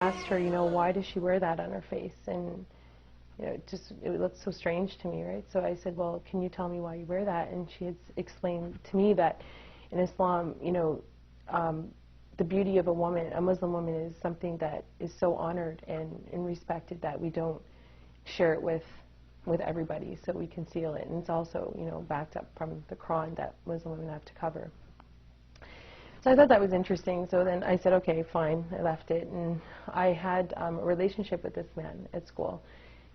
asked her, you know, why does she wear that on her face? And you know, it looked so strange to me, right? So I said, well, can you tell me why you wear that? And she had explained to me that in Islam, you know, the beauty of a woman, a Muslim woman, is something that is so honored and respected that we don't share it with everybody, so we conceal it. And it's also, you know, backed up from the Quran that Muslim women have to cover. So I thought that was interesting. So then I said, okay, fine. I left it, and I had a relationship with this man at school.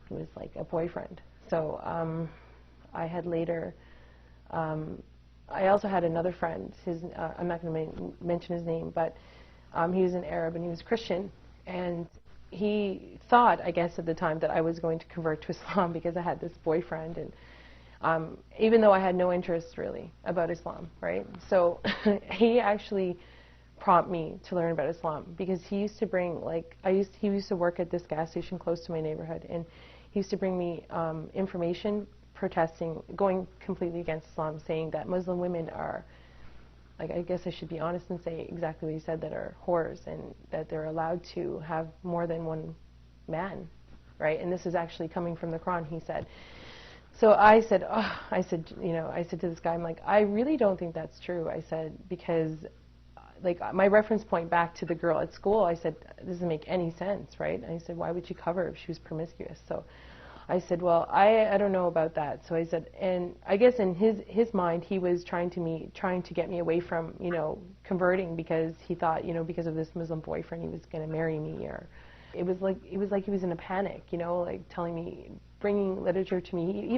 He was like a boyfriend. So I had later, I also had another friend. I'm not going to mention his name, but he was an Arab and he was Christian. And he thought, I guess at the time, that I was going to convert to Islam because I had this boyfriend. And even though I had no interest really about Islam, right? So he actually prompted me to learn about Islam because he used to bring, like, he used to work at this gas station close to my neighborhood, and he used to bring me information protesting, going completely against Islam, saying that Muslim women are, like, I guess I should be honest and say exactly what he said, that are whores, and that they're allowed to have more than one man, right? And this is actually coming from the Quran, he said. So I said, oh, I said to this guy, I'm like, I really don't think that's true. I said, because, like, my reference point back to the girl at school, I said, this doesn't make any sense, right? And I said, why would she cover if she was promiscuous? So I said, well, I don't know about that. So I said, and I guess in his mind, he was trying to get me away from, you know, converting, because he thought, you know, because of this Muslim boyfriend, he was going to marry me. Or it was like he was in a panic, you know, like telling me, bringing literature to me.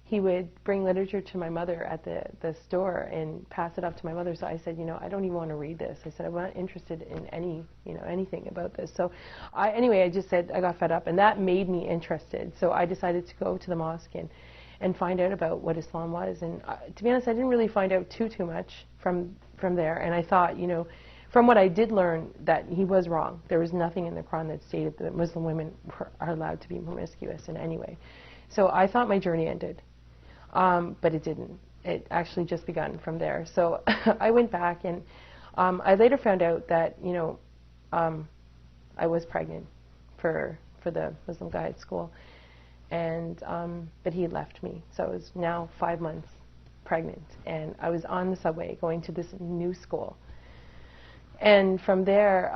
He would bring literature to my mother at the store and pass it up to my mother. So I said, you know, I don't even want to read this. I said, I'm not interested in anything about this. So anyway, I just said I got fed up, and that made me interested. So I decided to go to the mosque and find out about what Islam was. And to be honest, I didn't really find out too much from there. And I thought, you know, from what I did learn, that he was wrong. There was nothing in the Quran that stated that Muslim women are allowed to be promiscuous in any way. So I thought my journey ended. But it didn't. It actually just begun from there. So I went back, and I later found out that, you know, I was pregnant for the Muslim guy at school, and but he left me. So I was now 5 months pregnant, and I was on the subway going to this new school. And from there,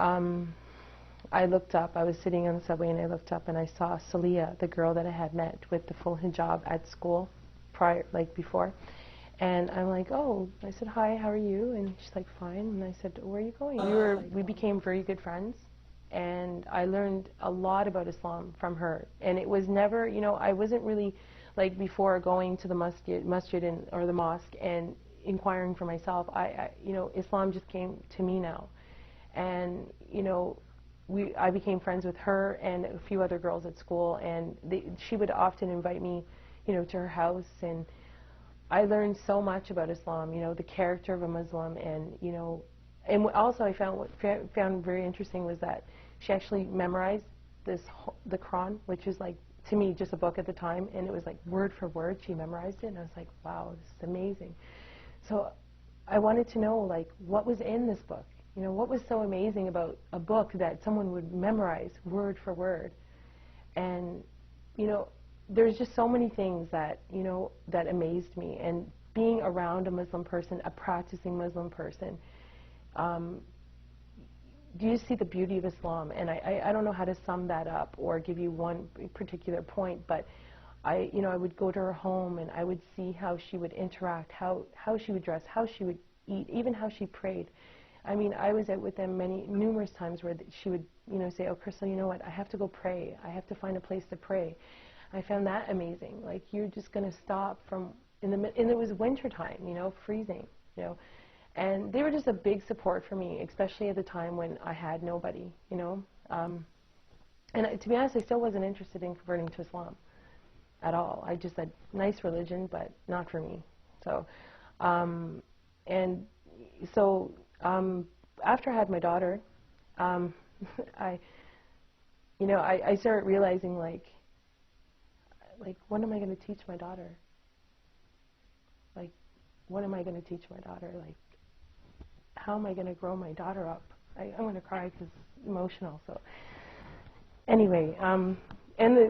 I looked up. I was sitting on the subway, and I looked up, and I saw Salia, the girl that I had met with the full hijab at school before. And I'm like, oh, I said, hi, how are you? And she's like, fine. And I said, where are you going? We became very good friends, and I learned a lot about Islam from her. And it was never, you know, I wasn't really, like, before going to the masjid or the mosque and inquiring for myself. You know, Islam just came to me now. And, you know, I became friends with her and a few other girls at school, and she would often invite me, you know, to her house, and I learned so much about Islam, you know, the character of a Muslim, and, you know, and also I found very interesting was that she actually memorized the Quran, which is, like, to me, just a book at the time, and it was like word for word she memorized it, and I was like, wow, this is amazing. So I wanted to know, like, what was in this book? You know, what was so amazing about a book that someone would memorize word for word? And, you know, there's just so many things that, you know, that amazed me. And being around a Muslim person, a practicing Muslim person, do you see the beauty of Islam? And I don't know how to sum that up or give you one particular point, but I would go to her home, and I would see how she would interact, how she would dress, how she would eat, even how she prayed. I mean, I was out with them numerous times where she would, you know, say, oh, Crystal, you know what, I have to go pray. I have to find a place to pray. I found that amazing. Like, you're just going to stop and it was winter time, you know, freezing, you know. And they were just a big support for me, especially at the time when I had nobody, you know. And to be honest, I still wasn't interested in converting to Islam at all. I just said, nice religion, but not for me. So, after I had my daughter, I started realizing, like, what am I going to teach my daughter? Like, what am I going to teach my daughter? Like, how am I going to grow my daughter up? I'm going to cry because it's emotional. So, Anyway, and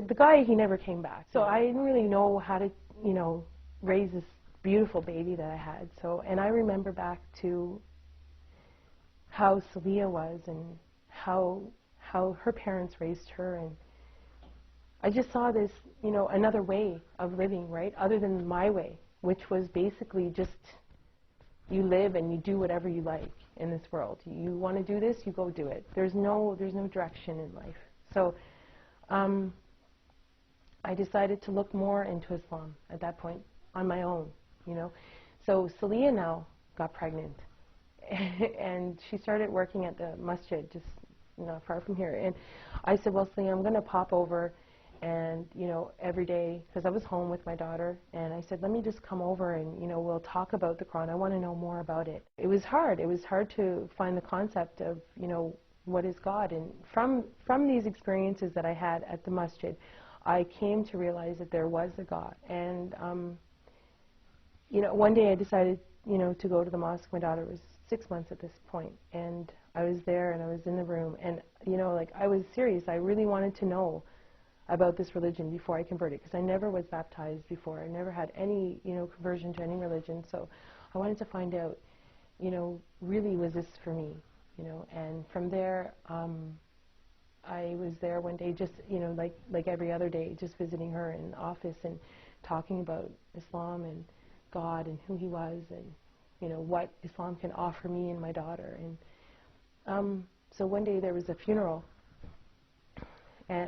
the guy, he never came back. So I didn't really know how to, you know, raise this beautiful baby that I had. So, and I remember back to how Celia was and how her parents raised her, and I just saw this, you know, another way of living, right, other than my way, which was basically just you live and you do whatever you like in this world. You want to do this, you go do it. There's no direction in life. So I decided to look more into Islam at that point on my own, you know. So Celia now got pregnant, and she started working at the masjid, just not far from here. And I said, well, Celia, I'm going to pop over, and, you know, every day, because I was home with my daughter, and I said, let me just come over and, you know, we'll talk about the Quran. I want to know more about it. It was hard. It was hard to find the concept of, you know, what is God. And from these experiences that I had at the masjid, I came to realize that there was a God. And, you know, one day I decided, you know, to go to the mosque. My daughter was 6 months at this point, and I was there and I was in the room, and, you know, like, I was serious. I really wanted to know about this religion before I converted, because I never was baptized before. I never had any, you know, conversion to any religion. So I wanted to find out, you know, really, was this for me, you know? And from there, I was there one day, just, you know, like every other day, just visiting her in the office and talking about Islam and God and who He was, and, you know, what Islam can offer me and my daughter. And so one day there was a funeral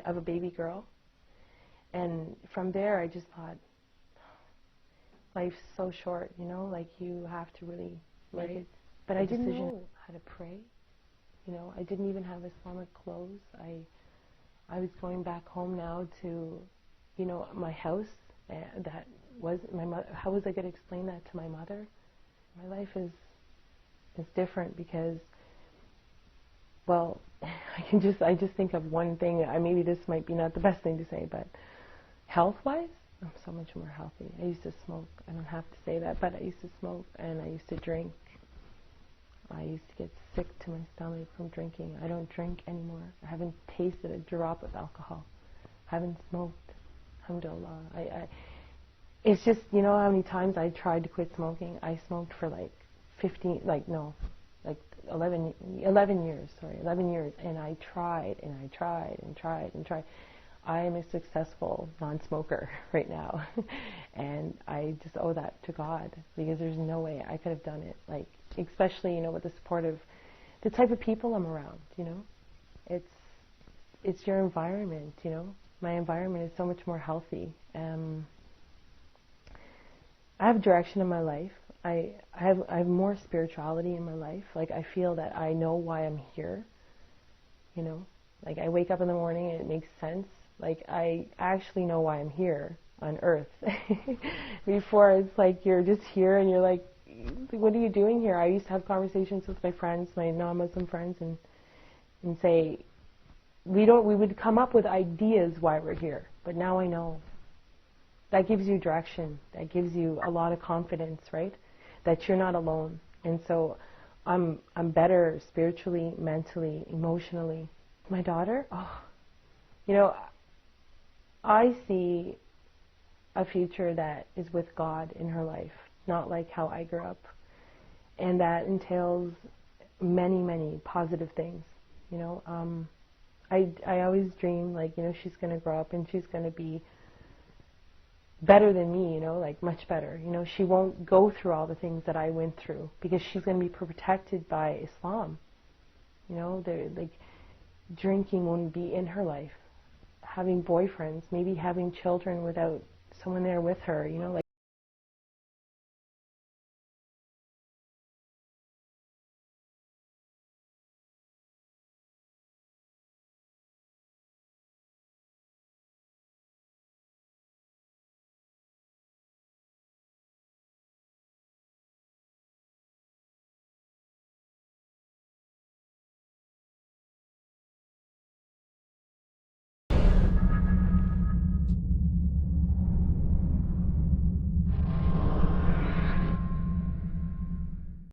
of a baby girl, and from there I just thought, life's so short, you know, like, you have to really make it. But I didn't know how to pray, you know. I didn't even have Islamic clothes. I was going back home now to, you know, my house that was my mother. How was I going to explain that to my mother? My life is different because, well, I just think of one thing. Maybe this might be not the best thing to say, but health-wise, I'm so much more healthy. I used to smoke. I don't have to say that, but I used to smoke and I used to drink. I used to get sick to my stomach from drinking. I don't drink anymore. I haven't tasted a drop of alcohol. I haven't smoked. Alhamdulillah. It's just, you know how many times I tried to quit smoking? I smoked for like 11 years, and I tried and I tried and tried and tried. I am a successful non-smoker right now, and I just owe that to God, because there's no way I could have done it, like, especially, you know, with the support of the type of people I'm around, you know. It's your environment, you know. My environment is so much more healthy. I have direction in my life. I have more spirituality in my life. Like, I feel that I know why I'm here, you know. Like, I wake up in the morning and it makes sense. Like, I actually know why I'm here on earth. Before, it's like you're just here and you're like, what are you doing here? I used to have conversations with my friends, my non-Muslim friends, and say, we would come up with ideas why we're here, but now I know. That gives you direction. That gives you a lot of confidence, right? That you're not alone. And so I'm better spiritually, mentally, emotionally. My daughter, you know, I see a future that is with God in her life, not like how I grew up. And that entails many, many positive things, you know. I always dream, like, you know, she's going to grow up and she's going to be better than me, you know, like, much better. You know, she won't go through all the things that I went through, because she's going to be protected by Islam. You know, like, drinking won't be in her life. Having boyfriends, maybe having children without someone there with her, you know,